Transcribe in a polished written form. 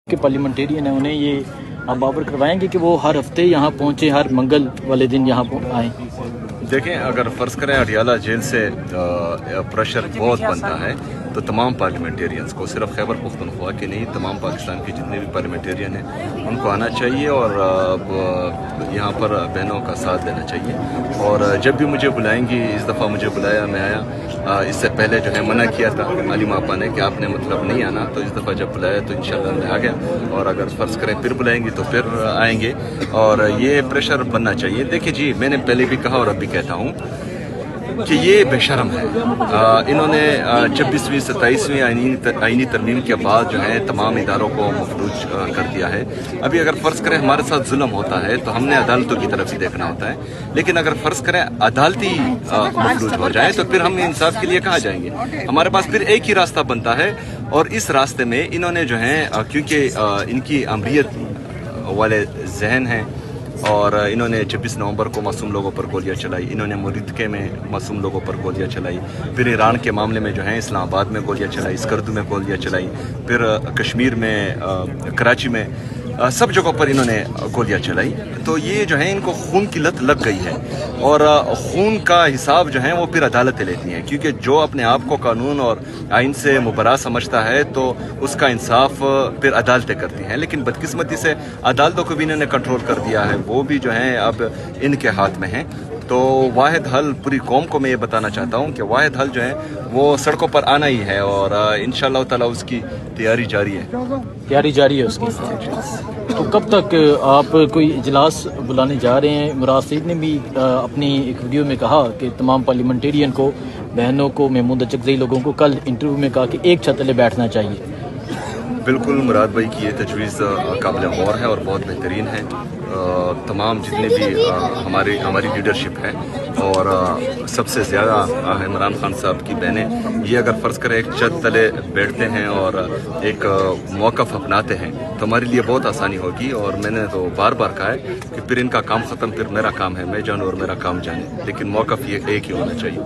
کہ پارلیمنٹیرین ہیں انہیں یہ آپ باور کروائیں گے کہ وہ ہر ہفتے یہاں پہنچے، ہر منگل والے دن یہاں آئیں؟ دیکھیں، اگر فرض کریں اڈیالہ جیل سے پریشر بہت بنتا ہے تو تمام پارلیمنٹیرینز کو، صرف خیبر پختونخوا کے نہیں، تمام پاکستان کے جتنے بھی پارلیمنٹیرین ہیں ان کو آنا چاہیے اور یہاں پر بہنوں کا ساتھ دینا چاہیے. اور جب بھی مجھے بلائیں گی، اس دفعہ مجھے بلایا، میں آیا. اس سے پہلے جو ہے منع کیا تھا علیم آپا نے کہ آپ نے مطلب نہیں آنا، تو اس دفعہ جب بلایا تو انشاءاللہ میں آ گیا. اور اگر فرض کریں پھر بلائیں گی تو پھر آئیں گے. اور یہ پریشر بننا چاہیے. دیکھیں جی، میں نے پہلے بھی کہا اور اب بھی کہتا ہوں کہ یہ بے شرم ہے. انہوں نے 26ویں 27ویں آئینی ترمیم کے بعد جو ہے تمام اداروں کو مفلوج کر دیا ہے. ابھی اگر فرض کریں ہمارے ساتھ ظلم ہوتا ہے تو ہم نے عدالتوں کی طرف ہی دیکھنا ہوتا ہے، لیکن اگر فرض کریں عدالتی مفلوج ہو جائے تو پھر ہم انصاف کے لیے کہاں جائیں گے؟ ہمارے پاس پھر ایک ہی راستہ بنتا ہے، اور اس راستے میں انہوں نے جو ہے کیونکہ ان کی امریت والے ذہن ہیں، اور انہوں نے 26 نومبر کو معصوم لوگوں پر گولیاں چلائی، انہوں نے مریدکے میں معصوم لوگوں پر گولیاں چلائی، پھر ایران کے معاملے میں جو ہے اسلام آباد میں گولیاں چلائی، اسکردو میں گولیاں چلائی، پھر کشمیر میں، کراچی میں، سب جگہوں پر انہوں نے گولیاں چلائی. تو یہ جو ہے ان کو خون کی لت لگ گئی ہے، اور خون کا حساب جو ہے وہ پھر عدالتیں لیتی ہیں، کیونکہ جو اپنے آپ کو قانون اور آئین سے مبرا سمجھتا ہے تو اس کا انصاف پھر عدالتیں کرتی ہیں. لیکن بدقسمتی سے عدالتوں کو بھی انہوں نے کنٹرول کر دیا ہے، وہ بھی جو ہیں اب ان کے ہاتھ میں ہیں. تو واحد حل پوری قوم کو میں یہ بتانا چاہتا ہوں کہ واحد حل جو ہے وہ سڑکوں پر آنا ہی ہے، اور انشاءاللہ تعالی اس کی تیاری جاری ہے. تیاری جاری ہے اس کی. تو کب تک آپ کوئی اجلاس بلانے جا رہے ہیں؟ مراد سعید نے بھی اپنی ایک ویڈیو میں کہا کہ تمام پارلیمنٹیرین کو، بہنوں کو، محمود اچکزئی لوگوں کو کل انٹرویو میں کہا کہ ایک چھت تلے بیٹھنا چاہیے. بالکل مراد بھائی کی یہ تجویز قابل غور ہے اور بہت بہترین ہے. تمام جتنے بھی ہماری لیڈرشپ ہے، اور سب سے زیادہ عمران خان صاحب کی بہنیں، یہ اگر فرض کریں ایک چھت تلے بیٹھتے ہیں اور ایک موقف اپناتے ہیں تو ہمارے لیے بہت آسانی ہوگی. اور میں نے تو بار بار کہا ہے کہ پھر ان کا کام ختم، پھر میرا کام ہے، میں جانوں اور میرا کام جانے، لیکن موقف یہ ایک ہی ہونا چاہیے.